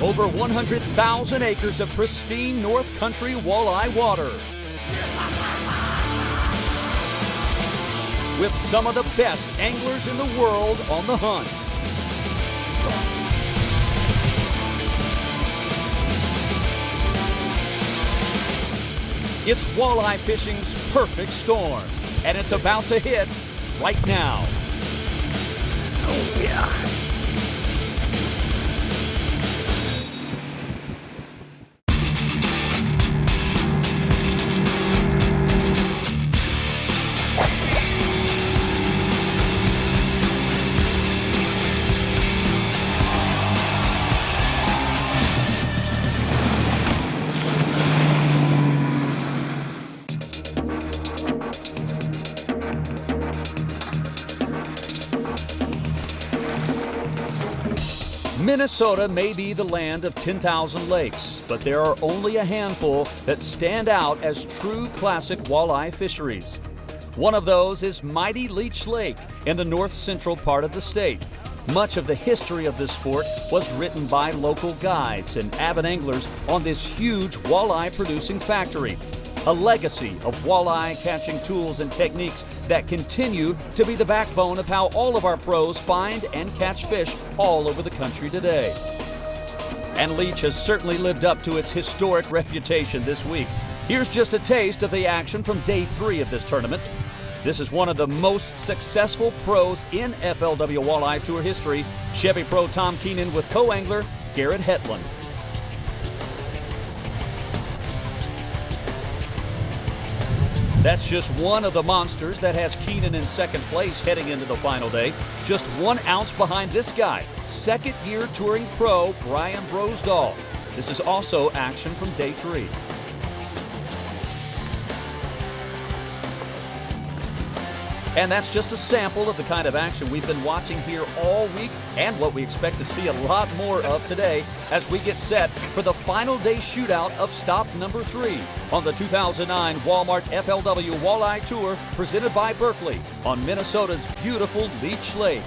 Over 100,000 acres of pristine North Country walleye water. With some of the best anglers in the world on the hunt. It's walleye fishing's perfect storm, and it's about to hit right now. Oh, yeah. Minnesota may be the land of 10,000 lakes, but there are only a handful that stand out as true classic walleye fisheries. One of those is mighty Leech Lake in the north central part of the state. Much of the history of this sport was written by local guides and avid anglers on this huge walleye producing factory. A legacy of walleye catching tools and techniques that continue to be the backbone of how all of our pros find and catch fish all over the country today. And Leech has certainly lived up to its historic reputation this week. Here's just a taste of the action from day 3 of this tournament. This is one of the most successful pros in FLW Walleye Tour history, Chevy Pro Tom Keenan with co-angler Garrett Hetland. That's just one of the monsters that has Keenan in second place heading into the final day. Just 1 ounce behind this guy, second-year touring pro Brian Brosdahl. This is also action from day 3. And that's just a sample of the kind of action we've been watching here all week and what we expect to see a lot more of today as we get set for the final day shootout of stop number 3 on the 2009 Walmart FLW Walleye Tour presented by Berkley on Minnesota's beautiful Leech Lake.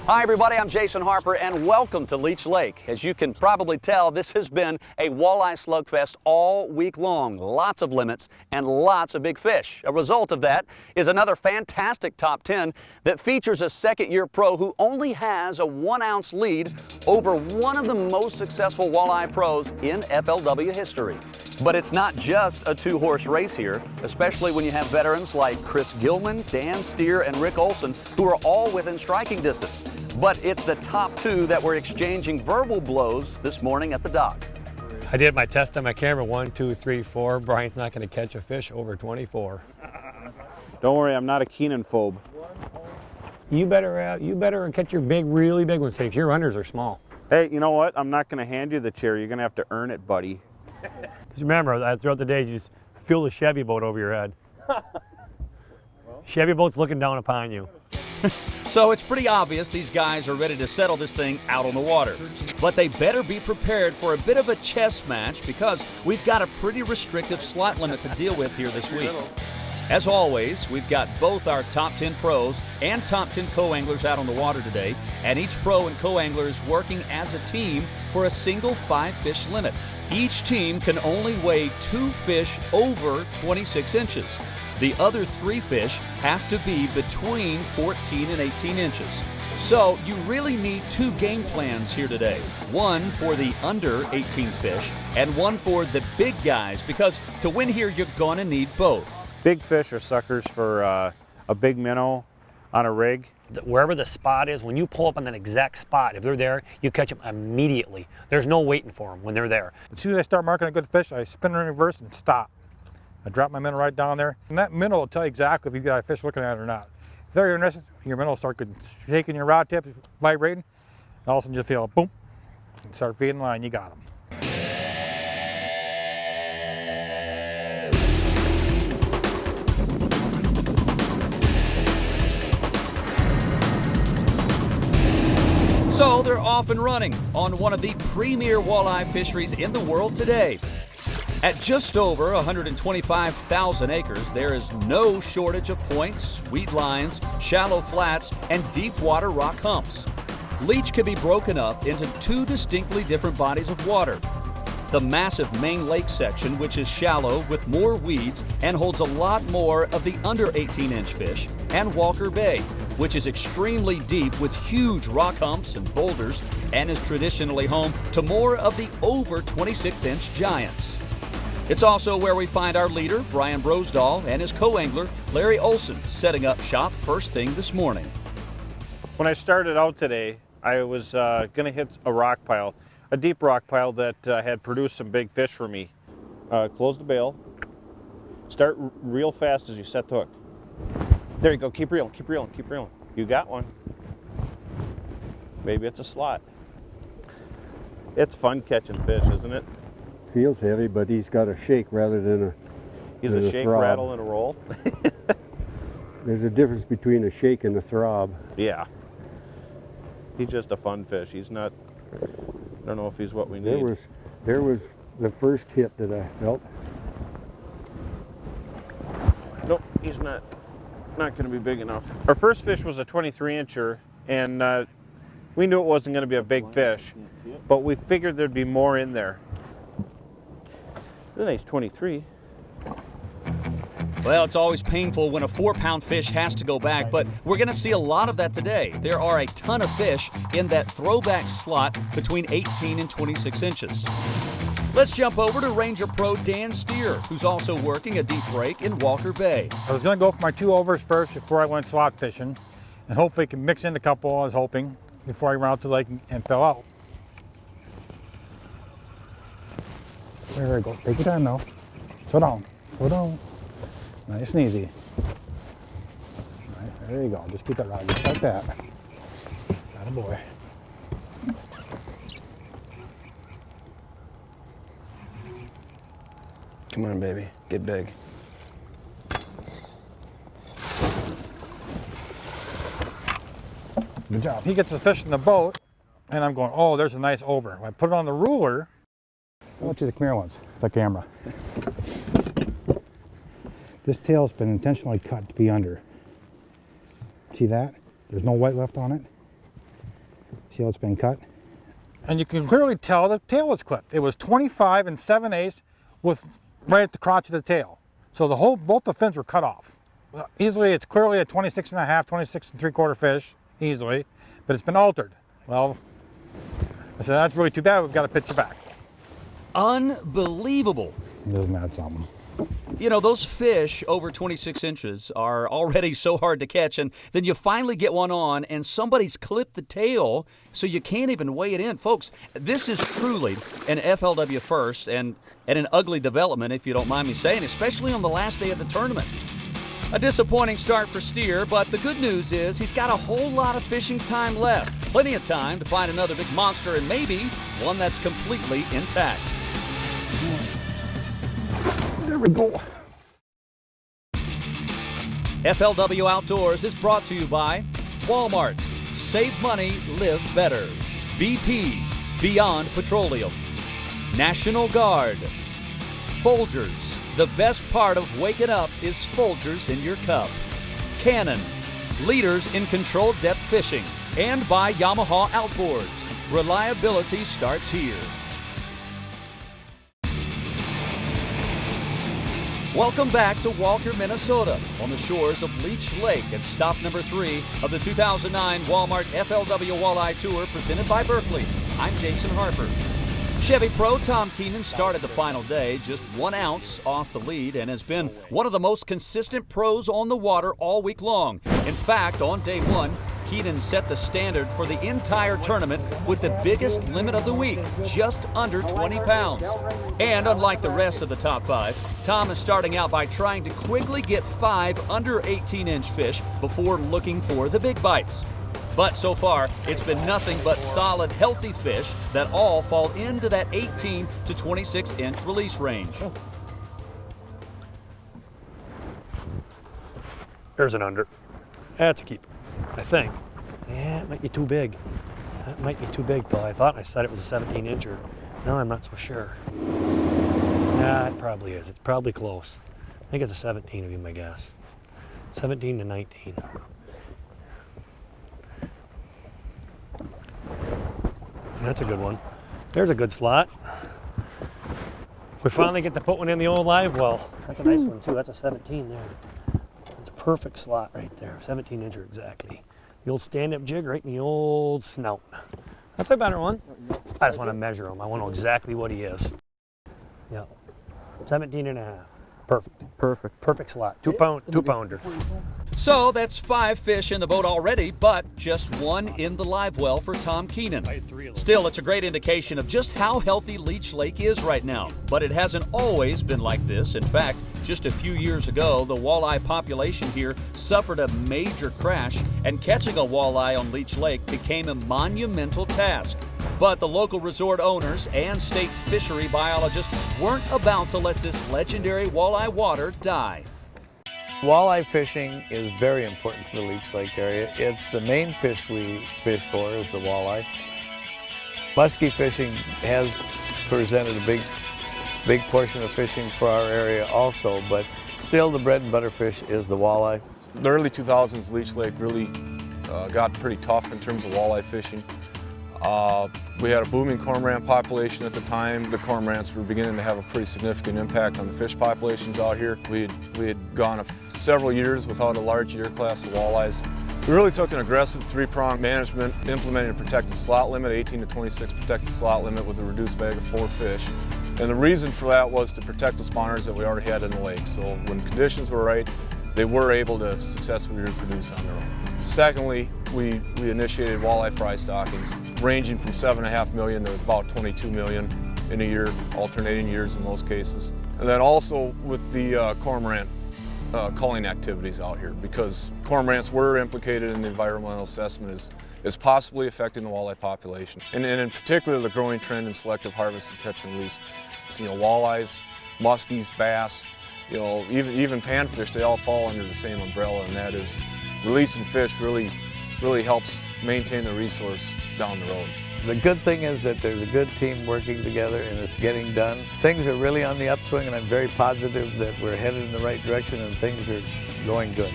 Hi everybody, I'm Jason Harper and welcome to Leech Lake. As you can probably tell, this has been a walleye slugfest all week long. Lots of limits and lots of big fish. A result of that is another fantastic top 10 that features a second-year pro who only has a 1 ounce lead over one of the most successful walleye pros in FLW history. But it's not just a 2-horse race here, especially when you have veterans like Chris Gilman, Dan Stier, and Rick Olson, who are all within striking distance. But it's the top 2 that were exchanging verbal blows this morning at the dock. I did my test on my camera, 1, 2, 3, 4. Brian's not going to catch a fish over 24. Don't worry, I'm not a Keenan phobe. You better catch your really big ones, because your runners are small. Hey, you know what? I'm not going to hand you the chair. You're going to have to earn it, buddy. Just remember, throughout the day, you just feel the Chevy boat over your head. Chevy boat's looking down upon you. So it's pretty obvious these guys are ready to settle this thing out on the water. But they better be prepared for a bit of a chess match because we've got a pretty restrictive slot limit to deal with here this week. As always, we've got both our top 10 pros and top 10 co-anglers out on the water today, and each pro and co-angler is working as a team for a single 5-fish limit. Each team can only weigh 2 fish over 26 inches. The other 3 fish have to be between 14 and 18 inches. So you really need 2 game plans here today. One for the under 18 fish and one for the big guys, because to win here you're going to need both. Big fish are suckers for a big minnow on a rig. Wherever the spot is, when you pull up on that exact spot, if they're there, you catch them immediately. There's no waiting for them when they're there. As soon as I start marking a good fish, I spin in reverse and stop. I drop my minnow right down there, and that minnow will tell you exactly if you've got a fish looking at it or not. If they're interested, your minnow will start shaking your rod tip, vibrating, and all of a sudden you'll feel a boom, and start feeding the line, you got them. So they're off and running on one of the premier walleye fisheries in the world today. At just over 125,000 acres, there is no shortage of points, weed lines, shallow flats, and deep water rock humps. Leech can be broken up into two distinctly different bodies of water. The massive main lake section, which is shallow with more weeds and holds a lot more of the under 18-inch fish, and Walker Bay, which is extremely deep with huge rock humps and boulders and is traditionally home to more of the over 26-inch giants. It's also where we find our leader, Brian Brosdahl, and his co-angler, Larry Olson, setting up shop first thing this morning. When I started out today, I was going to hit a rock pile, a deep rock pile that had produced some big fish for me. Close the bail. Start real fast as you set the hook. There you go. Keep reeling, keep reeling, keep reeling. You got one. Maybe it's a slot. It's fun catching fish, isn't it? Feels heavy, but he's got a shake rather than a He's than a shake, throb. rattle, and a roll. There's a difference between a shake and a throb. Yeah. He's just a fun fish. He's not, I don't know if he's what we There need. was the first hit that I felt. Nope, he's not going to be big enough. Our first fish was a 23-incher, and we knew it wasn't going to be a big fish, but we figured there'd be more in there. A nice 23. Well, it's always painful when a 4-pound fish has to go back, but we're going to see a lot of that today. There are a ton of fish in that throwback slot between 18 and 26 inches. Let's jump over to Ranger Pro Dan Stier, who's also working a deep break in Walker Bay. I was going to go for my 2 overs first before I went slot fishing, and hopefully can mix in a couple, I was hoping, before I went out to the lake and fell out. There we go. Take your time now. Slow down. Slow down. Nice and easy. Right, there you go. Just keep it right, just like that. Attaboy. Come on, baby. Get big. Good job. He gets the fish in the boat, and I'm going, oh, there's a nice over. When I put it on the ruler, I'll let you the come here once, the camera. This tail's been intentionally cut to be under. See that? There's no white left on it. See how it's been cut? And you can clearly tell the tail was clipped. It was 25 and 7/8 with right at the crotch of the tail. So the whole, both the fins were cut off. Easily, it's clearly a 26 and a half, 26 and 3/4 fish, easily, but it's been altered. Well, I said, that's really too bad, we've got to pitch it back. Unbelievable. Doesn't add something. You know, those fish over 26 inches are already so hard to catch, and then you finally get one on, and somebody's clipped the tail, so you can't even weigh it in. Folks, this is truly an FLW first, and an ugly development, if you don't mind me saying, especially on the last day of the tournament. A disappointing start for Stier, but the good news is he's got a whole lot of fishing time left. Plenty of time to find another big monster, and maybe one that's completely intact. There we go. FLW Outdoors is brought to you by Walmart. Save money, live better. BP, Beyond Petroleum. National Guard. Folgers. The best part of waking up is Folgers in your cup. Canon. Leaders in controlled depth fishing. And by Yamaha Outboards. Reliability starts here. Welcome back to Walker, Minnesota, on the shores of Leech Lake at stop number 3 of the 2009 Walmart FLW Walleye Tour presented by Berkley. I'm Jason Harper. Chevy Pro Tom Keenan started the final day just 1 ounce off the lead and has been one of the most consistent pros on the water all week long. In fact, on day 1, Keenan set the standard for the entire tournament with the biggest limit of the week, just under 20 pounds. And unlike the rest of the top 5, Tom is starting out by trying to quickly get 5 under 18-inch fish before looking for the big bites. But so far, it's been nothing but solid, healthy fish that all fall into that 18 to 26-inch release range. There's an under. That's a keeper, I think. Yeah, it might be too big. That might be too big, Bill. I thought I said it was a 17-incher. No, I'm not so sure. Nah, it probably is. It's probably close. I think it's a 17 would be my guess. 17 to 19. That's a good one. There's a good slot. We finally get to put one in the old live well. That's a nice one too. That's a 17 there. That's a perfect slot right there. 17 incher exactly. The old stand-up jig right in the old snout. That's a better one. I just want to measure him. I want to know exactly what he is. Yeah. 17 and a half. Perfect. Perfect. Perfect slot. 2 pounder. So that's 5 fish in the boat already, but just 1 in the live well for Tom Keenan. Still, it's a great indication of just how healthy Leech Lake is right now. But it hasn't always been like this. In fact, just a few years ago, the walleye population here suffered a major crash, and catching a walleye on Leech Lake became a monumental task. But the local resort owners and state fishery biologists weren't about to let this legendary walleye water die. Walleye fishing is very important to the Leech Lake area. It's the main fish we fish for is the walleye. Muskie fishing has presented a big portion of fishing for our area also, but still the bread and butter fish is the walleye. In the early 2000s, Leech Lake really got pretty tough in terms of walleye fishing. We had a booming cormorant population at the time. The cormorants were beginning to have a pretty significant impact on the fish populations out here. We had gone several years without a large year class of walleyes. We really took an aggressive 3-pronged management, implementing a protected slot limit, 18 to 26 protected slot limit with a reduced bag of 4 fish. And the reason for that was to protect the spawners that we already had in the lake. So when conditions were right, they were able to successfully reproduce on their own. Secondly, we initiated walleye fry stockings, ranging from 7.5 million to about 22 million in a year, alternating years in most cases. And then also with the cormorant culling activities out here, because cormorants were implicated in the environmental assessment as possibly affecting the walleye population. And in particular, the growing trend in selective harvest and catch and release. So, walleyes, muskies, bass, even panfish, they all fall under the same umbrella, and that is releasing fish really helps maintain the resource down the road. The good thing is that there's a good team working together and it's getting done. Things are really on the upswing, and I'm very positive that we're headed in the right direction and things are going good.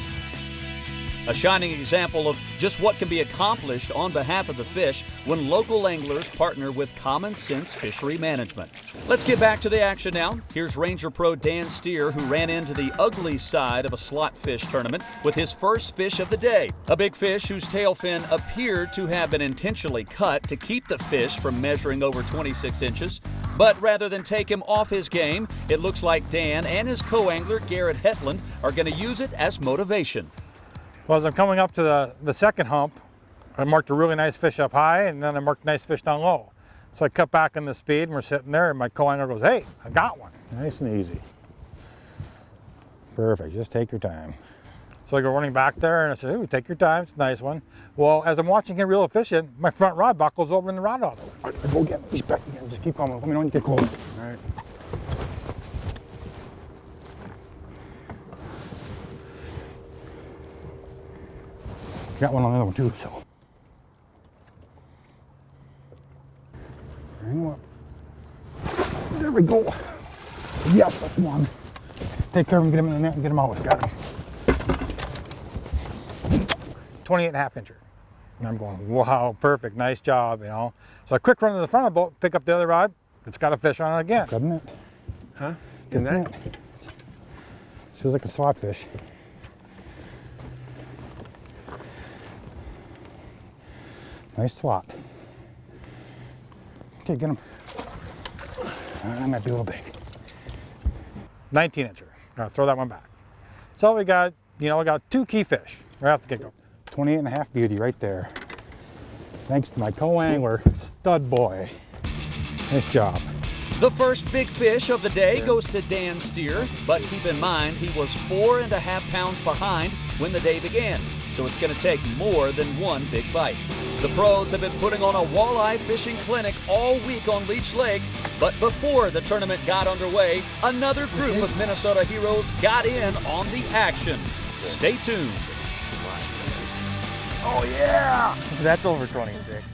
A shining example of just what can be accomplished on behalf of the fish when local anglers partner with common sense fishery management. Let's get back to the action now. Here's Ranger Pro Dan Stier, who ran into the ugly side of a slot fish tournament with his first fish of the day. A big fish whose tail fin appeared to have been intentionally cut to keep the fish from measuring over 26 inches. But rather than take him off his game, it looks like Dan and his co-angler Garrett Hetland are going to use it as motivation. Well, as I'm coming up to the second hump, I marked a really nice fish up high, and then I marked a nice fish down low. So I cut back in the speed, and we're sitting there, and my co-angler goes, "Hey, I got one." Nice and easy. Perfect, just take your time. So I go running back there, and I said, "Ooh, take your time, it's a nice one." Well, as I'm watching him reel a fish in, my front rod buckles over in the rod off. I go get him, he's back again, just keep going, let me know when you get close. All right. Got one on the other one too, so. There we go. Yes, that's one. Take care of him, get him in the net and get him out. Got him. 28.5 incher. And I'm going, wow, perfect, nice job, So I quick run to the front of the boat, pick up the other rod. It's got a fish on it again. Doesn't it? Huh? Doesn't it? Feels like a swap fish. Nice swat. Okay, get him. That might be a little big. 19 incher. Now throw that one back. So we got, we got 2 key fish right off the get-go. 28.5 beauty right there. Thanks to my co-angler, Stud Boy. Nice job. The first big fish of the day goes to Dan Stier, but keep in mind he was 4.5 pounds behind when the day began, so it's going to take more than one big bite. The pros have been putting on a walleye fishing clinic all week on Leech Lake, but before the tournament got underway, another group of Minnesota heroes got in on the action. Stay tuned. Oh yeah! That's over 26.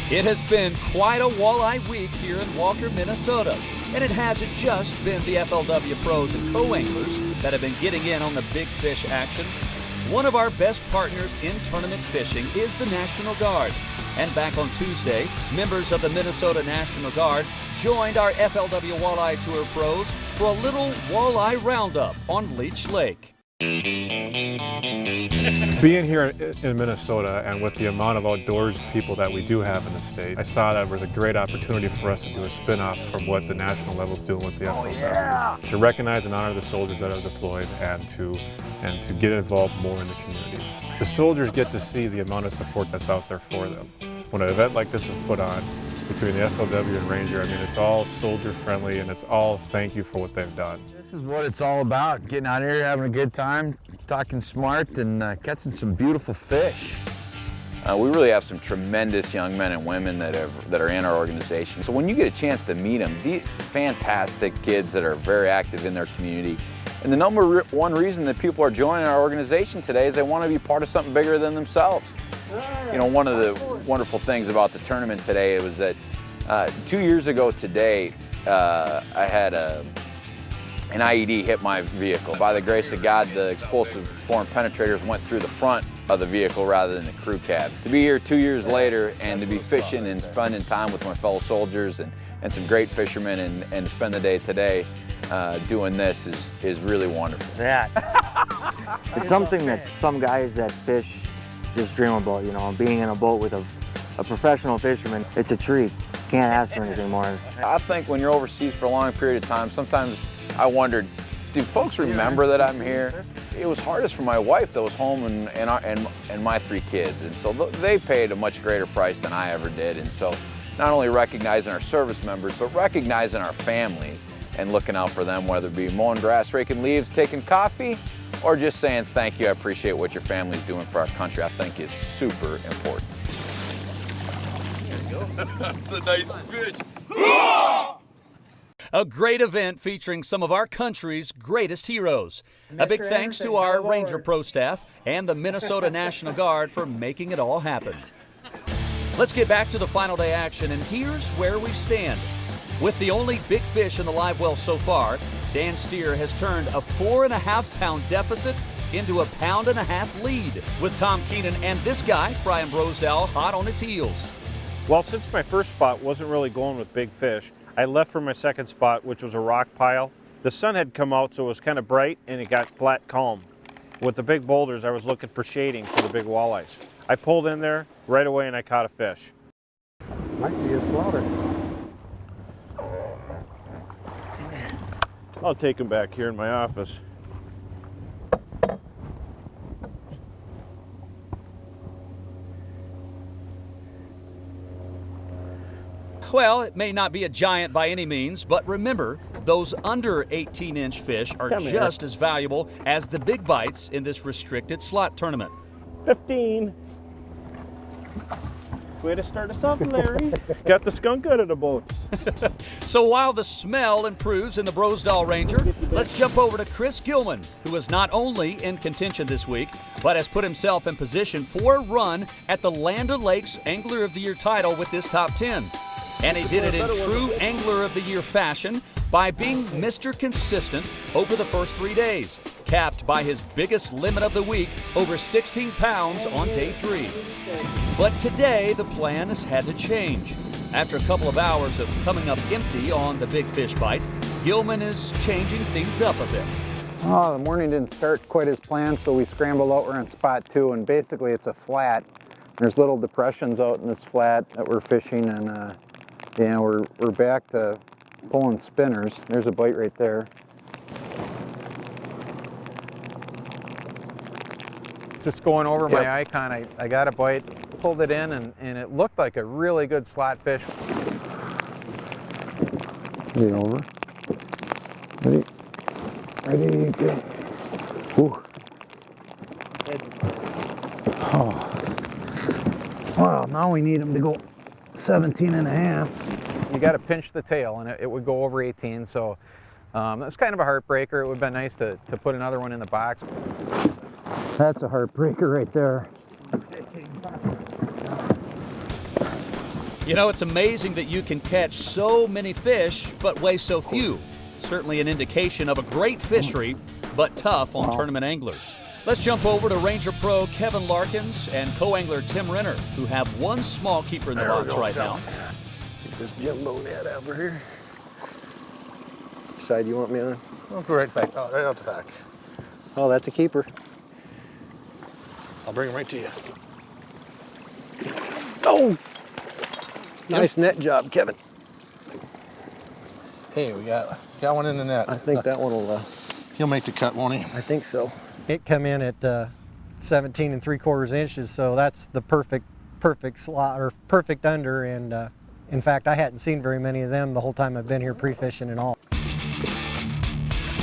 It has been quite a walleye week here in Walker, Minnesota. And it hasn't just been the FLW pros and co-anglers that have been getting in on the big fish action. One of our best partners in tournament fishing is the National Guard. And back on Tuesday, members of the Minnesota National Guard joined our FLW Walleye Tour pros for a little walleye roundup on Leech Lake. Being here in Minnesota and with the amount of outdoors people that we do have in the state, I saw that was a great opportunity for us to do a spin-off from what the national level is doing with the FLW. To recognize and honor the soldiers that are deployed and to get involved more in the community. The soldiers get to see the amount of support that's out there for them. When an event like this is put on, between the FLW and Ranger, I mean, it's all soldier friendly and it's all thank you for what they've done. This is what it's all about, getting out here, having a good time, talking smart, and catching some beautiful fish. We really have some tremendous young men and women that are in our organization. So when you get a chance to meet them, these fantastic kids that are very active in their community. And the number one reason that people are joining our organization today is they want to be part of something bigger than themselves. You know, one of the wonderful things about the tournament today was that 2 years ago today, I had an IED hit my vehicle. By the grace of God, the explosive foreign penetrators went through the front of the vehicle rather than the crew cab. To be here 2 years later and to be fishing and spending time with my fellow soldiers and some great fishermen and to spend the day today doing this is really wonderful. It's something that some guys that fish just dream about, you know, being in a boat with a professional fisherman. It's a treat. Can't ask for anything more. I think when you're overseas for a long period of time, sometimes I wondered, do folks remember that I'm here? It was hardest for my wife that was home and my 3 kids, and so they paid a much greater price than I ever did. And so not only recognizing our service members, but recognizing our families and looking out for them, whether it be mowing grass, raking leaves, taking coffee, or just saying thank you, I appreciate what your family's doing for our country, I think is super important. There you go. That's a nice fish. A great event featuring some of our country's greatest heroes. A big thanks to our Ranger Pro staff and the Minnesota National Guard for making it all happen. Let's get back to the final day action, and here's where we stand. With the only big fish in the live well so far, Dan Stier has turned a 4.5-pound deficit into a 1.5-pound lead, with Tom Keenan and this guy, Brian Brosdell, hot on his heels. Well, since my first spot wasn't really going with big fish, I left for my second spot, which was a rock pile. The sun had come out, so it was kind of bright, and it got flat calm. With the big boulders, I was looking for shading for the big walleyes. I pulled in there right away, and I caught a fish. Might be a slaughter. I'll take him back here in my office. Well, it may not be a giant by any means, but remember, those under 18-inch fish are just as valuable as the big bites in this restricted slot tournament. 15. Way to start us off, Larry. Got the skunk out of the boat. So while the smell improves in the Brosdell Ranger, let's jump over to Chris Gilman, who is not only in contention this week, but has put himself in position for a run at the Land O'Lakes Angler of the Year title with this top 10. And he did it in true Angler of the Year fashion by being Mr. Consistent over the first 3 days, capped by his biggest limit of the week, over 16 pounds on day 3. But today, the plan has had to change. After a couple of hours of coming up empty on the big fish bite, Gilman is changing things up a bit. Oh, the morning didn't start quite as planned, so we scrambled out. We're on spot 2, and basically it's a flat. There's little depressions out in this flat that we're fishing, and yeah, we're back to pulling spinners. There's a bite right there. Just going over my icon, I got a bite, pulled it in, and it looked like a really good slot fish. Is it over? Ready, go. Ooh. Oh. Well, now we need him to go 17.5. You got to pinch the tail, and it would go over 18, so that's kind of a heartbreaker. It would have been nice to put another one in the box. That's a heartbreaker right there. You know, it's amazing that you can catch so many fish but weigh so few. Certainly an indication of a great fishery, but tough on tournament anglers. Let's jump over to Ranger Pro Kevin Larkins and co-angler Tim Renner, who have one small keeper in the box right now. Get this jumbo net over here. Side you want me on? I'll go right back, right out the back. Oh, that's a keeper. I'll bring him right to you. Oh! Nice net job, Kevin. Hey, we got one in the net. I think that one will, He'll make the cut, won't he? I think so. It come in at 17 3/4 inches, so that's the perfect slot, or perfect under, and in fact, I hadn't seen very many of them the whole time I've been here pre-fishing and all.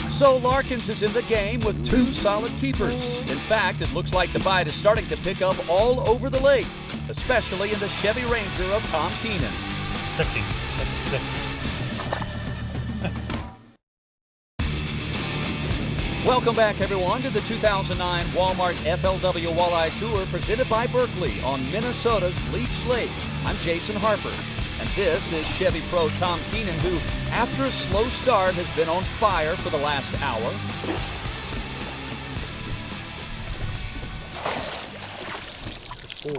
So Larkins is in the game with two solid keepers. In fact, it looks like the bite is starting to pick up all over the lake, especially in the Chevy Ranger of Tom Keenan. Sifting. That's a sift. Welcome back, everyone, to the 2009 Walmart FLW Walleye Tour presented by Berkley on Minnesota's Leech Lake. I'm Jason Harper, and this is Chevy Pro Tom Keenan, who, after a slow start, has been on fire for the last hour.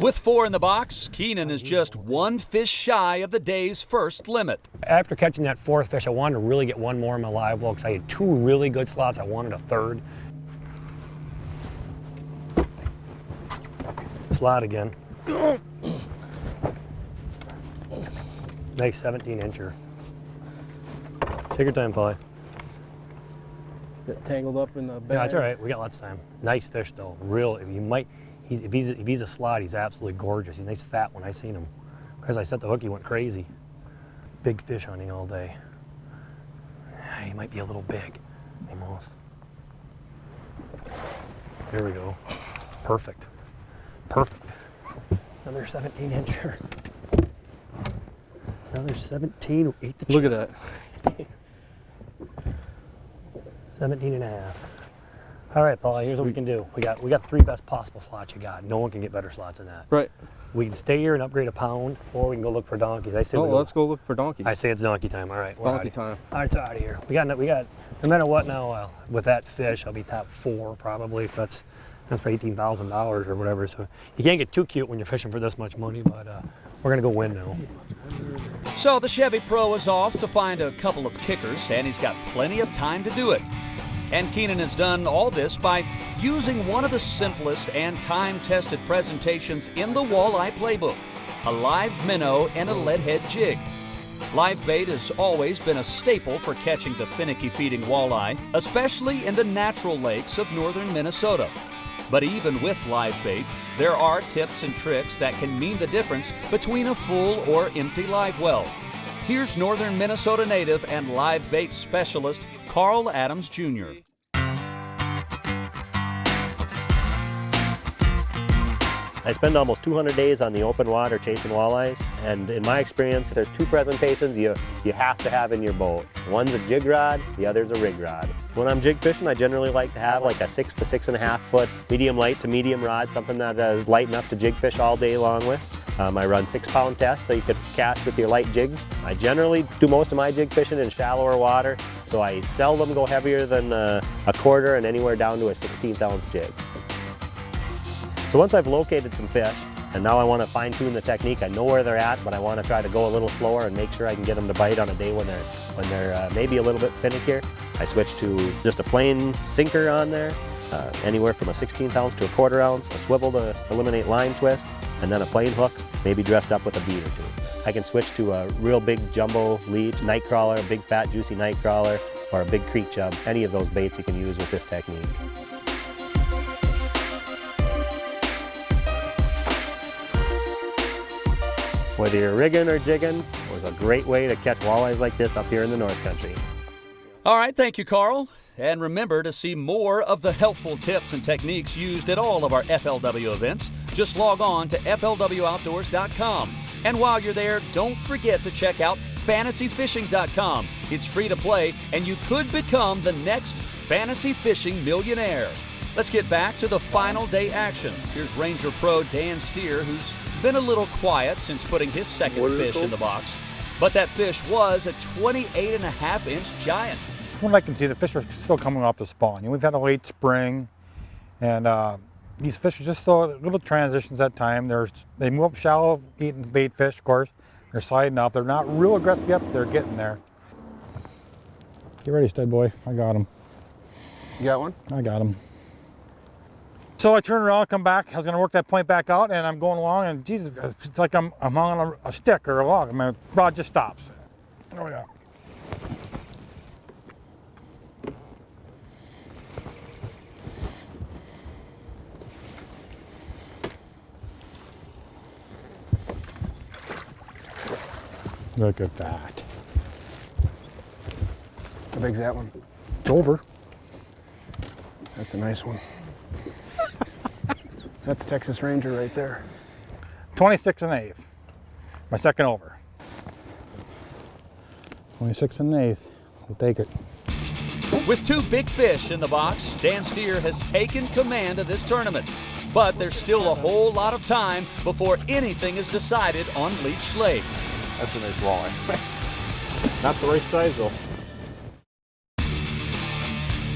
With 4 in the box, Keenan is just one fish shy of the day's first limit. After catching that 4th fish, I wanted to really get one more in my live well because I had 2 really good slots. I wanted a 3rd. Slot again. Nice 17-incher. Take your time, Polly. Get tangled up in the bag. Yeah, that's all right. We got lots of time. Nice fish, though. Real. If you might. If he's a slot, he's absolutely gorgeous. He's nice fat when I seen him. Because I set the hook, he went crazy. Big fish hunting all day. He might be a little big, almost. There we go. Perfect. Perfect. Another 17-incher. Another 17. Ate the Look at that. 17 and a half. All right, Paul, here's what we can do. We got 3 best possible slots you got. No one can get better slots than that. Right. We can stay here and upgrade a pound, or we can go look for donkeys. I say let's go look for donkeys. I say it's donkey time. All right, donkey time. All right, it's out of here. We got no matter what now, with that fish, I'll be top 4 probably. So that's for $18,000 or whatever. So you can't get too cute when you're fishing for this much money, but we're gonna go win now. So the Chevy Pro is off to find a couple of kickers, and he's got plenty of time to do it. And Keenan has done all this by using one of the simplest and time-tested presentations in the walleye playbook, a live minnow and a lead head jig. Live bait has always been a staple for catching the finicky feeding walleye, especially in the natural lakes of northern Minnesota. But even with live bait, there are tips and tricks that can mean the difference between a full or empty live well. Here's northern Minnesota native and live bait specialist Carl Adams Jr. I spend almost 200 days on the open water chasing walleyes, and in my experience, there's 2 presentations you have to have in your boat. One's a jig rod, the other's a rig rod. When I'm jig fishing, I generally like to have like a 6 to 6.5 foot medium light to medium rod, something that is light enough to jig fish all day long with. I run 6-pound tests so you could cast with your light jigs. I generally do most of my jig fishing in shallower water, so I seldom go heavier than a quarter and anywhere down to a 16th-ounce jig. So once I've located some fish, and now I want to fine-tune the technique, I know where they're at, but I want to try to go a little slower and make sure I can get them to bite on a day when they're maybe a little bit finickier. I switch to just a plain sinker on there, anywhere from a 16th ounce to a quarter ounce, a swivel to eliminate line twist, and then a plain hook, maybe dressed up with a bead or 2. I can switch to a real big jumbo leech, night crawler, a big fat juicy night crawler, or a big creek chub. Any of those baits you can use with this technique. Whether you're rigging or jigging, there's a great way to catch walleyes like this up here in the North Country. All right, thank you, Carl. And remember, to see more of the helpful tips and techniques used at all of our FLW events, just log on to FLWOutdoors.com. And while you're there, don't forget to check out fantasyfishing.com. It's free to play, and you could become the next fantasy fishing millionaire. Let's get back to the final day action. Here's Ranger Pro Dan Stier, who's been a little quiet since putting his second fish in the box. But that fish was a 28.5-inch giant. From what I can see, the fish are still coming off the spawn. We've had a late spring, And these fish are just little transitions at time. They move up shallow, eating bait fish, of course. They're sliding off. They're not real aggressive yet, but they're getting there. Get ready, stud boy. I got him. You got one? I got him. So I turn around, come back. I was going to work that point back out, and I'm going along, and Jesus, it's like I'm on a stick or a log. My rod just stops. Oh yeah. Look at that. How big's that one? It's over. That's a nice one. That's Texas Ranger right there. 26 1/8. My second over. 26 1/8. We'll take it. With 2 big fish in the box, Dan Stier has taken command of this tournament. But there's still a whole lot of time before anything is decided on Leech Lake. That's a nice walleye. Not the right size though.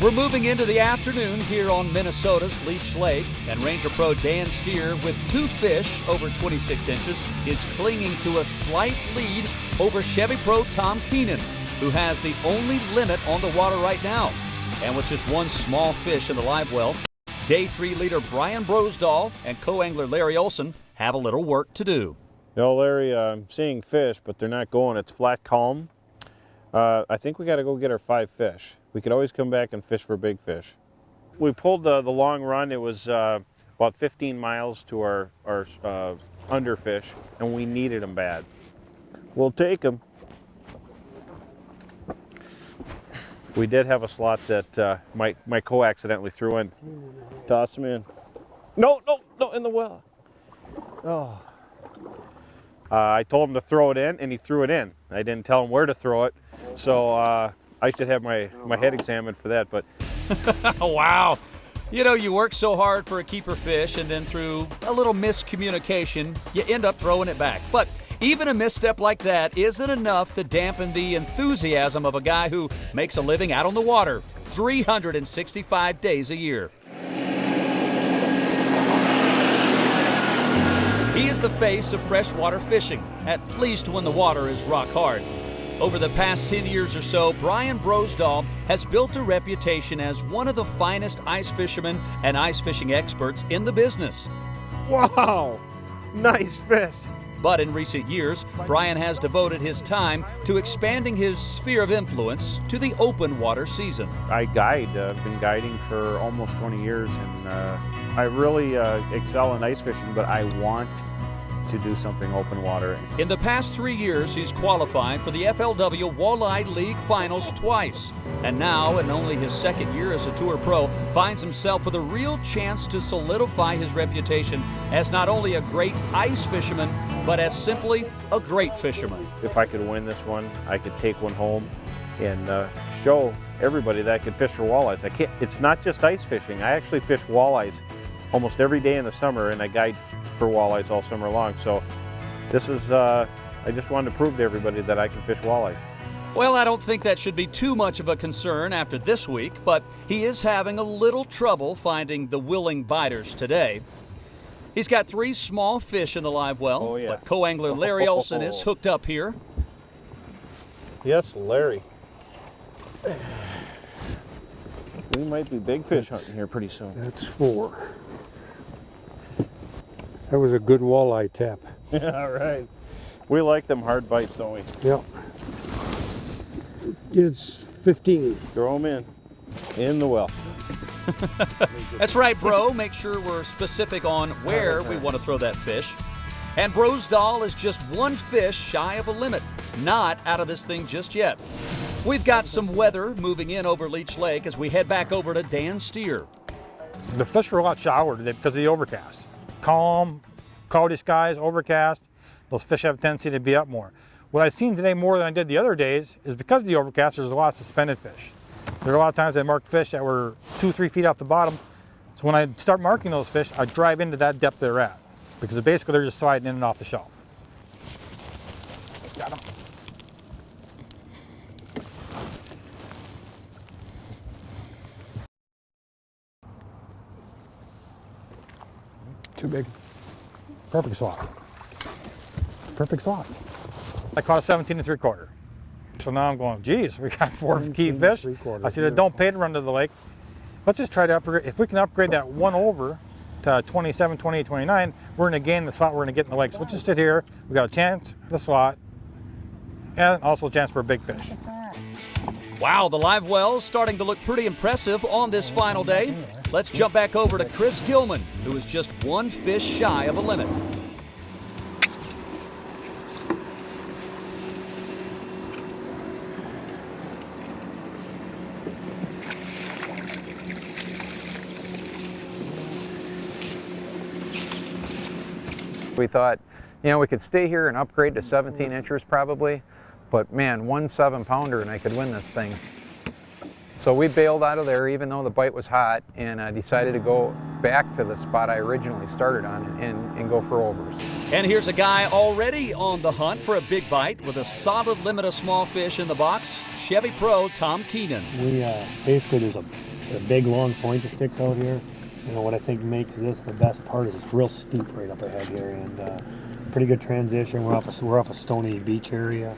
We're moving into the afternoon here on Minnesota's Leech Lake, and Ranger Pro Dan Stier, with 2 fish over 26 inches, is clinging to a slight lead over Chevy Pro Tom Keenan, who has the only limit on the water right now. And with just 1 small fish in the live well, Day 3 leader Brian Brosdahl and co-angler Larry Olson have a little work to do. No, Larry, I'm seeing fish, but they're not going. It's flat calm. I think we got to go get our 5 fish. We could always come back and fish for big fish. We pulled the long run. It was about 15 miles to our underfish, and we needed them bad. We'll take them. We did have a slot that my co-accidentally threw in. Toss him in. No, in the well. Oh. I told him to throw it in, and he threw it in. I didn't tell him where to throw it, so I should have my head examined for that. But wow. You know, you work so hard for a keeper fish, and then through a little miscommunication, you end up throwing it back. But even a misstep like that isn't enough to dampen the enthusiasm of a guy who makes a living out on the water 365 days a year. He is the face of freshwater fishing, at least when the water is rock hard. Over the past 10 years or so, Brian Brosdahl has built a reputation as one of the finest ice fishermen and ice fishing experts in the business. wow, nice fish. But in recent years, Brian has devoted his time to expanding his sphere of influence to the open water season. I guide. I've been guiding for almost 20 years, and I really excel in ice fishing, but I want to do something open water. In the past 3 years, he's qualified for the FLW Walleye League Finals twice. And now, in only his 2nd year as a tour pro, finds himself with a real chance to solidify his reputation as not only a great ice fisherman, but as simply a great fisherman. If I could win this one, I could take one home and show everybody that I could fish for walleyes. It's not just ice fishing. I actually fish walleyes almost every day in the summer, and I guide for walleyes all summer long. So this is, I just wanted to prove to everybody that I can fish walleyes. Well, I don't think that should be too much of a concern after this week, but he is having a little trouble finding the willing biters today. He's got 3 small fish in the live well, but co-angler Larry Olson is hooked up here. Yes, Larry. We might be big fish hunting here pretty soon. That's 4. That was a good walleye tap. Yeah, right. We like them hard bites, don't we? Yep. It's 15. Throw them in the well. That's right, bro. Make sure we're specific on where we want to throw that fish. And Brosdahl is just 1 fish shy of a limit. Not out of this thing just yet. We've got some weather moving in over Leech Lake as we head back over to Dan Stier. The fish are a lot shallower today because of the overcast. Calm, cloudy skies, overcast. Those fish have a tendency to be up more. What I've seen today more than I did the other days is because of the overcast, there's a lot of suspended fish. There are a lot of times I mark fish that were 2-3 feet off the bottom. So when I start marking those fish, I drive into that depth they're at, because basically they're just sliding in and off the shelf. Got them. Too big. Perfect slot. Perfect slot. I caught a 17 3/4. So now I'm going, geez, we got 4 key fish. I said, don't pay to run to the lake. Let's just try to upgrade. If we can upgrade that one over to 27, 28, 29, we're going to gain the slot we're going to get in the lake. So let's just sit here. We got a chance for the slot and also a chance for a big fish. Wow, the live well's starting to look pretty impressive on this final day. Let's jump back over to Chris Gilman, who is just 1 fish shy of a limit. We thought, you know, we could stay here and upgrade to 17 inchers probably, but man, 1 7-pounder and I could win this thing. So we bailed out of there even though the bite was hot, and I decided to go back to the spot I originally started on and go for overs. And here's a guy already on the hunt for a big bite with a solid limit of small fish in the box, Chevy Pro Tom Keenan. We basically, there's a big long point that sticks out here. You know, what I think makes this the best part is it's real steep right up ahead here, and pretty good transition. We're off a stony beach area.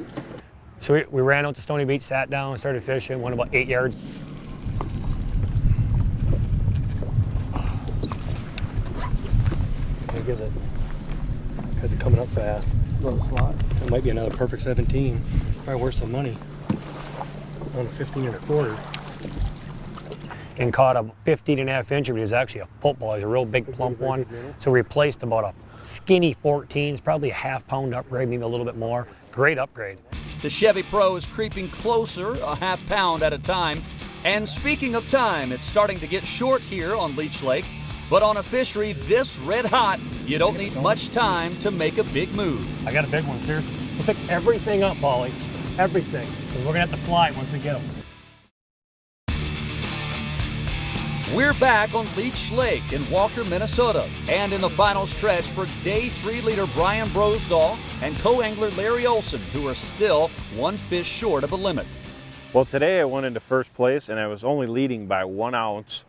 So we ran out to Stony Beach, sat down, started fishing, went about 8 yards. Big is it? Is it coming up fast? It's a little slot. It might be another perfect 17. Probably worth some money. On a 15 1/4. And caught a 15.5 incher, but it was actually a football. It was a real big plump one. So we replaced about a skinny 14s, probably a 1/2 pound upgrade, maybe a little bit more. Great upgrade. The Chevy Pro is creeping closer, a 1/2 pound at a time. And speaking of time, it's starting to get short here on Leech Lake. But on a fishery this red hot, you don't need much time to make a big move. I got a big one, seriously. We'll pick everything up, Polly. Everything. And we're gonna have to fly once we get them. We're back on Leech Lake in Walker, Minnesota, and in the final stretch for Day 3 leader Brian Brosdahl and co-angler Larry Olson, who are still 1 fish short of a limit. Well, today I went into first place and I was only leading by 1 ounce,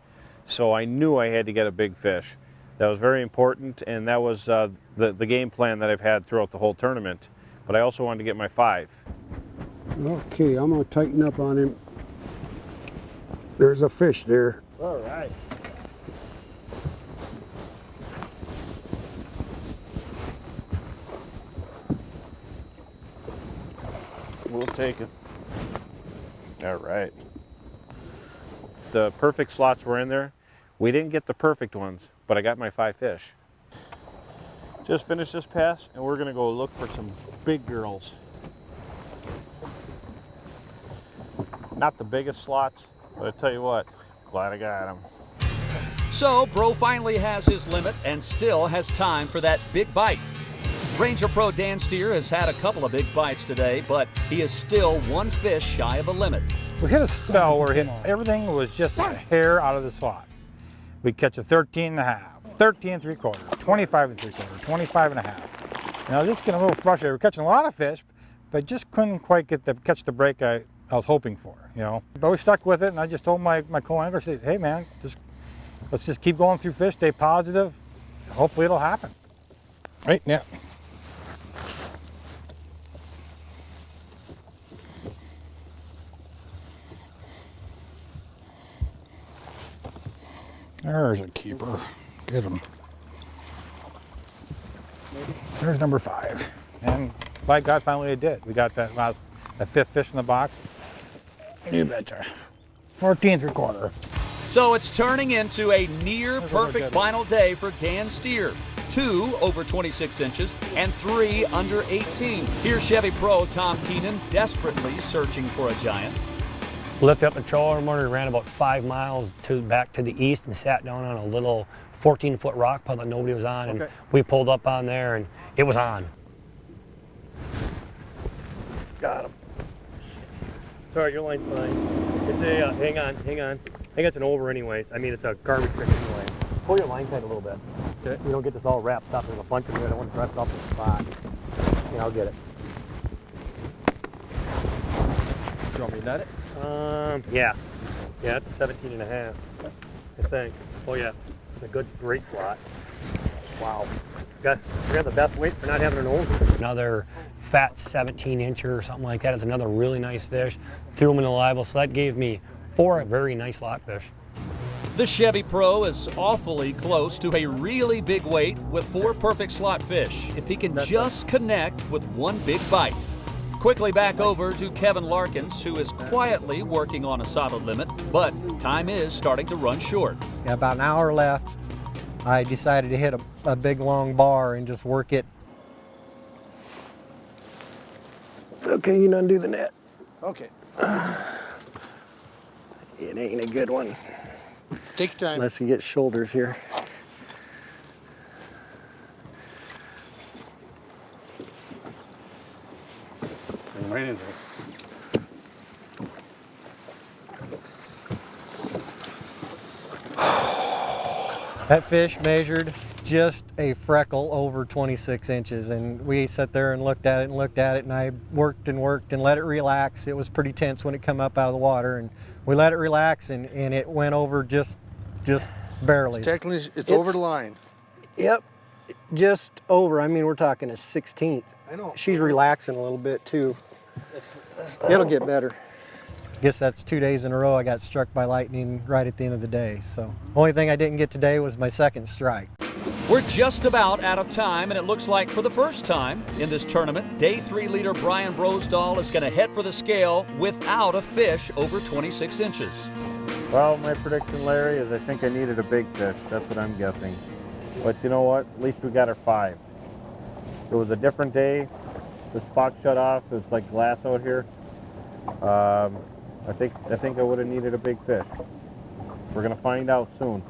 so I knew I had to get a big fish. That was very important, and that was the game plan that I've had throughout the whole tournament. But I also wanted to get my 5. Okay, I'm going to tighten up on him. There's a fish there. All right. We'll take it. All right. The perfect slots were in there. We didn't get the perfect ones, but I got my 5 fish. Just finished this pass, and we're gonna go look for some big girls. Not the biggest slots, but I tell you what, glad I got them. So, Bro finally has his limit and still has time for that big bite. Ranger Pro Dan Stier has had a couple of big bites today, but he is still 1 fish shy of a limit. We hit a spell where everything was just a hair out of the slot. We catch a 13.5, 13 3/4, 25 3/4, 25 1/2. And I was just getting a little frustrated. We're catching a lot of fish, but just couldn't quite catch the break I was hoping for, you know. But we stuck with it, and I just told my co-angler, I said, hey man, let's just keep going through fish, stay positive. Hopefully it'll happen. Right, yeah. There's a keeper. Get him. There's number 5. And by God, finally it did. We got that 5th fish in the box. You betcha. 14 3/4. So it's turning into a near perfect final day for Dan Stier. 2 over 26 inches and 3 under 18. Here's Chevy Pro Tom Keenan desperately searching for a giant. Lifted up the trolling motor, ran about 5 miles back to the east and sat down on a little 14-foot rock pile that nobody was on. And we pulled up on there and it was on. Got him. Sorry, your line's fine. It's a, hang on. I think it's an over anyways. I mean, it's a garbage fish anyway. Pull your line tight a little bit. Okay. We don't get this all wrapped up. There's a bunch of it. I don't want to dress it up in the spot. Yeah, I'll get it. Do you want me to net it? Yeah. Yeah, it's 17.5, I think. Oh yeah, it's a good straight slot. Wow. We got the best weight for not having an old. Another fat 17-incher or something like that. It's another really nice fish. Threw them in the live, so that gave me 4 very nice lotfish. The Chevy Pro is awfully close to a really big weight with 4 perfect slot fish if he can just connect with one big bite. Quickly back over to Kevin Larkins, who is quietly working on a solid limit, but time is starting to run short. Got about an hour left. I decided to hit a big long bar and just work it. Okay, you undo the net. Okay. It ain't a good one. Take your time. Unless you get shoulders here. Bring right into it. That fish measured just a freckle over 26 inches, and we sat there and looked at it, and I worked and let it relax. It was pretty tense when it come up out of the water, and we let it relax, and it went over just barely. Technically, it's over the line. Yep, just over. I mean, we're talking a 16th. I know. She's relaxing a little bit too. It'll get better. I guess that's 2 days in a row I got struck by lightning right at the end of the day. So only thing I didn't get today was my second strike. We're just about out of time, and it looks like for the first time in this tournament, Day 3 leader Brian Brosdahl is going to head for the scale without a fish over 26 inches. Well, my prediction, Larry, is I think I needed a big fish. That's what I'm guessing. But you know what? At least we got our 5. It was a different day. The spot shut off. It's like glass out here. I think I would have needed a big fish. We're going to find out soon.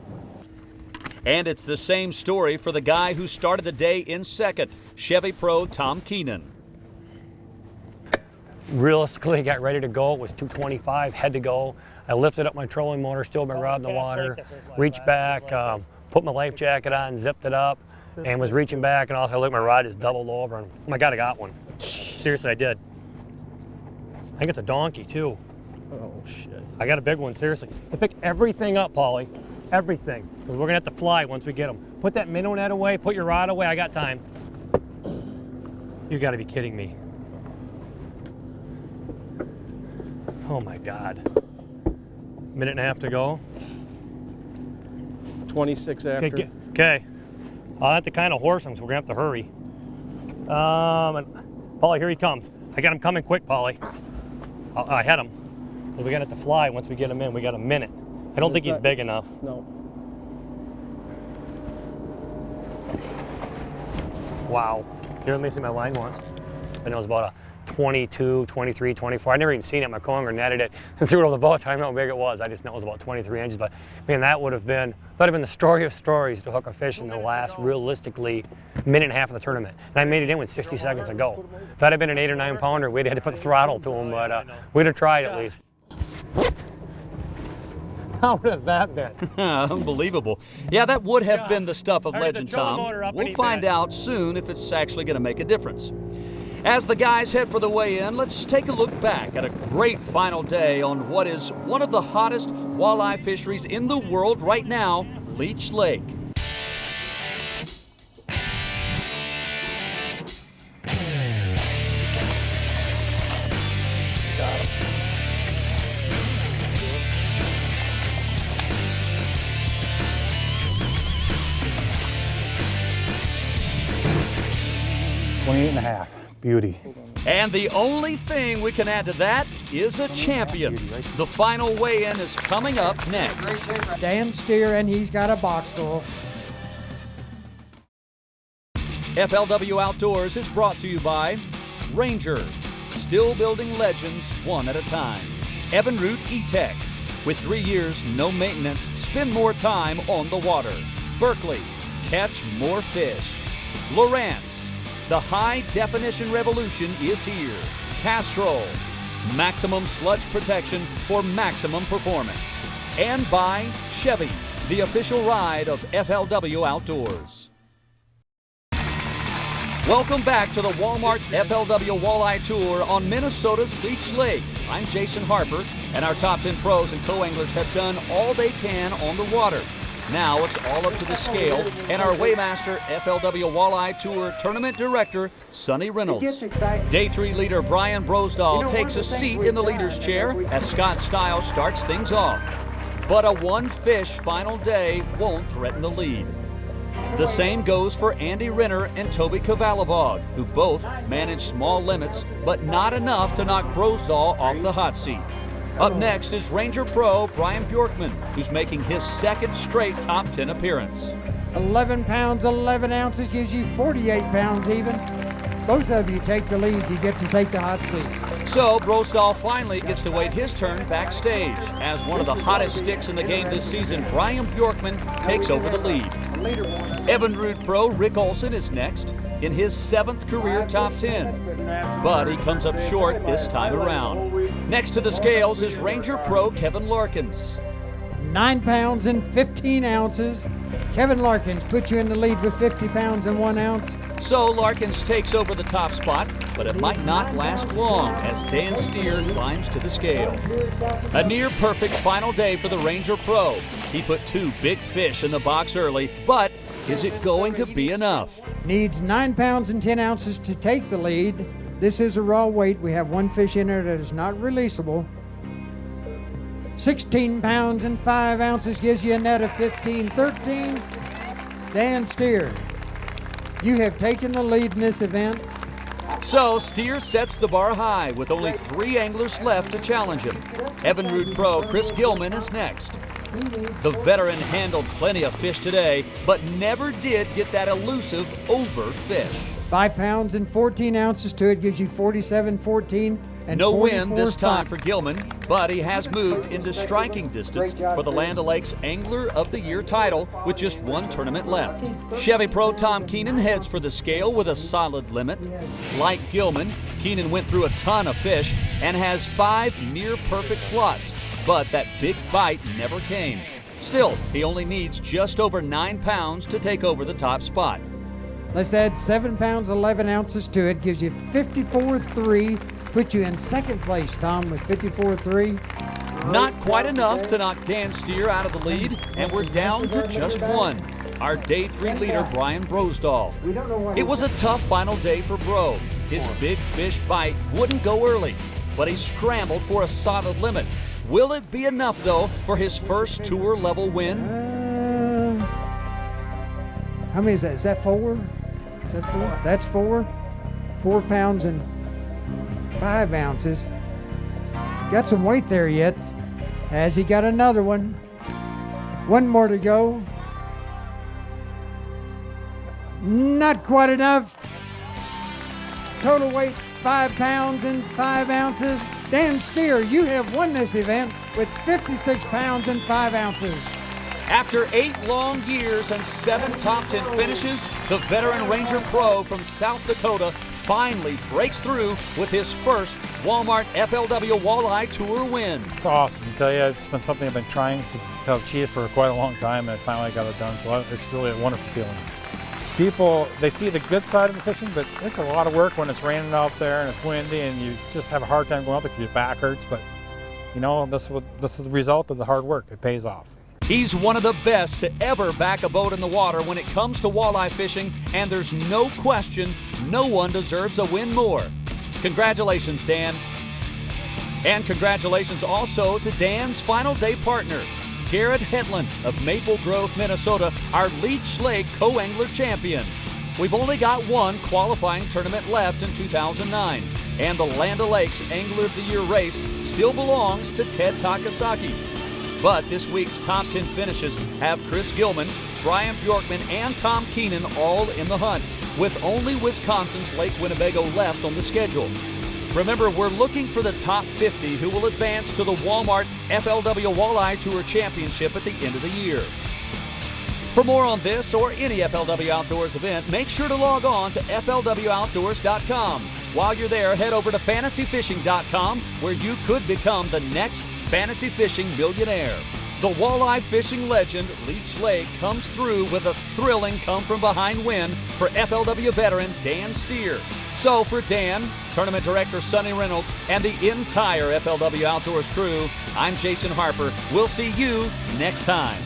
And it's the same story for the guy who started the day in second, Chevy Pro Tom Keenan. Realistically, got ready to go. It was 225, had to go. I lifted up my trolling motor, still my rod in the water, reached back, put my life jacket on, zipped it up, and was reaching back, and all I looked, my rod is doubled over. And oh my God, I got one. Seriously, I did. I think it's a donkey too. Oh shit. I got a big one, seriously. I picked everything up, Paulie. Everything. Because we're gonna have to fly once we get them. Put that minnow net away, put your rod away, I got time. You gotta be kidding me. Oh my God. Minute and a half to go. 26 after. Okay. I'll have to kind of horse him, so we're gonna have to hurry. And Paulie, here he comes. I got him coming quick, Paulie. I had him. But we got to fly once we get him in. We got a minute. I don't think he's big enough. No. Wow. Here, let me see my line once. And it was about a 22, 23, 24. I never even seen it. My conger netted it and threw it over the boat. I don't know how big it was. I just know it was about 23 inches. But man, that would have been the story of stories to hook a fish in the last, realistically, minute and a half of the tournament. And I made it in with 60 seconds to go. If that had been an 8 or 9 pounder, we'd have had to put the throttle to him, but we'd have tried at least. How would have that been? Unbelievable. Yeah, that would have been the stuff of Legend Tom. We'll find out soon if it's actually going to make a difference. As the guys head for the weigh-in, let's take a look back at a great final day on what is one of the hottest walleye fisheries in the world right now, Leech Lake. And a half. Beauty. And the only thing we can add to that is a champion. The final weigh-in is coming up next. Dan Stier, and he's got a box full. FLW Outdoors is brought to you by Ranger, still building legends one at a time. Evinrude E-Tech, with 3 years, no maintenance, spend more time on the water. Berkeley, catch more fish. Lowrance, the high-definition revolution is here. Castrol, maximum sludge protection for maximum performance. And by Chevy, the official ride of FLW Outdoors. Welcome back to the Walmart FLW Walleye Tour on Minnesota's Leech Lake. I'm Jason Harper, and our top 10 pros and co-anglers have done all they can on the water. Now it's all up to the scale and our weighmaster, FLW Walleye Tour Tournament Director, Sonny Reynolds. Day 3 leader Brian Brosdahl takes a seat in the leader's chair as Scott Stiles starts things off. But a one-fish final day won't threaten the lead. The same goes for Andy Renner and Toby Kavalavog, who both manage small limits, but not enough to knock Brosdahl off the hot seat. Up next is Ranger Pro Brian Bjorkman, who's making his second straight top 10 appearance. 11 pounds, 11 ounces gives you 48 pounds even. Both of you take the lead, you get to take the hot seat. So Brosdahl finally gets to wait his turn backstage. As one of the hottest sticks in the game this season, Brian Bjorkman takes over the lead. Evinrude Pro Rick Olson is next in his 7th career top 10. But he comes up short this time around. Next to the scales is Ranger Pro Kevin Larkins. 9 pounds and 15 ounces. Kevin Larkins puts you in the lead with 50 pounds and 1 ounce. So Larkins takes over the top spot, but it might not last long as Dan Stier climbs to the scale. A near perfect final day for the Ranger Pro. He put 2 big fish in the box early, but is it going to be enough? Needs 9 pounds and 10 ounces to take the lead. This is a raw weight. We have 1 fish in there that is not releasable. 16 pounds and 5 ounces gives you a net of 15-13. Dan Stier, you have taken the lead in this event. So Stier sets the bar high with only 3 anglers left to challenge him. Evinrude Pro Chris Gilman is next. The veteran handled plenty of fish today, but never did get that elusive overfish. 5 pounds and 14 ounces to it gives you 47-14. And no win this time for Gilman, but he has moved into striking distance for the Land O'Lakes Angler of the Year title with just 1 tournament left. Chevy Pro Tom Keenan heads for the scale with a solid limit. Like Gilman, Keenan went through a ton of fish and has 5 near-perfect slots, but that big bite never came. Still, he only needs just over 9 pounds to take over the top spot. Let's add 7 pounds, 11 ounces to it, gives you 54-3. Put you in 2nd place, Tom, with 54-3. Not quite enough to knock Dan Stier out of the lead, and we're down to just 1. Our day 3 leader, Brian Brosdahl. It was a tough final day for Bro. His big fish bite wouldn't go early, but he scrambled for a solid limit. Will it be enough, though, for his first tour level win? How many is that? Is that 4? Is that 4? That's 4. 4 pounds and 5 ounces. Got some weight there yet. Has he got another one? 1 more to go. Not quite enough. Total weight 5 pounds and 5 ounces. Dan Stier, you have won this event with 56 pounds and 5 ounces. After 8 long years and 7 top 10 finishes, the veteran Ranger Pro from South Dakota finally breaks through with his first Walmart FLW Walleye Tour win. It's awesome. I tell you, it's been something I've been trying to achieve for quite a long time, and I finally got it done, so it's really a wonderful feeling. People, they see the good side of the fishing, but it's a lot of work when it's raining out there and it's windy and you just have a hard time going out there because your back hurts, but you know, this is the result of the hard work. It pays off. He's one of the best to ever back a boat in the water when it comes to walleye fishing, and there's no question no one deserves a win more. Congratulations, Dan. And congratulations also to Dan's final day partner, Garrett Hetland of Maple Grove, Minnesota, our Leech Lake co-angler champion. We've only got 1 qualifying tournament left in 2009, and the Land O'Lakes Angler of the Year race still belongs to Ted Takasaki. But this week's top 10 finishes have Chris Gilman, Brian Bjorkman, and Tom Keenan all in the hunt, with only Wisconsin's Lake Winnebago left on the schedule. Remember, we're looking for the top 50 who will advance to the Walmart FLW Walleye Tour Championship at the end of the year. For more on this or any FLW Outdoors event, make sure to log on to FLWOutdoors.com. While you're there, head over to fantasyfishing.com, where you could become the next fantasy fishing millionaire. The walleye fishing legend, Leech Lake, comes through with a thrilling come-from-behind win for FLW veteran Dan Stier. So for Dan, Tournament Director Sonny Reynolds, and the entire FLW Outdoors crew, I'm Jason Harper. We'll see you next time.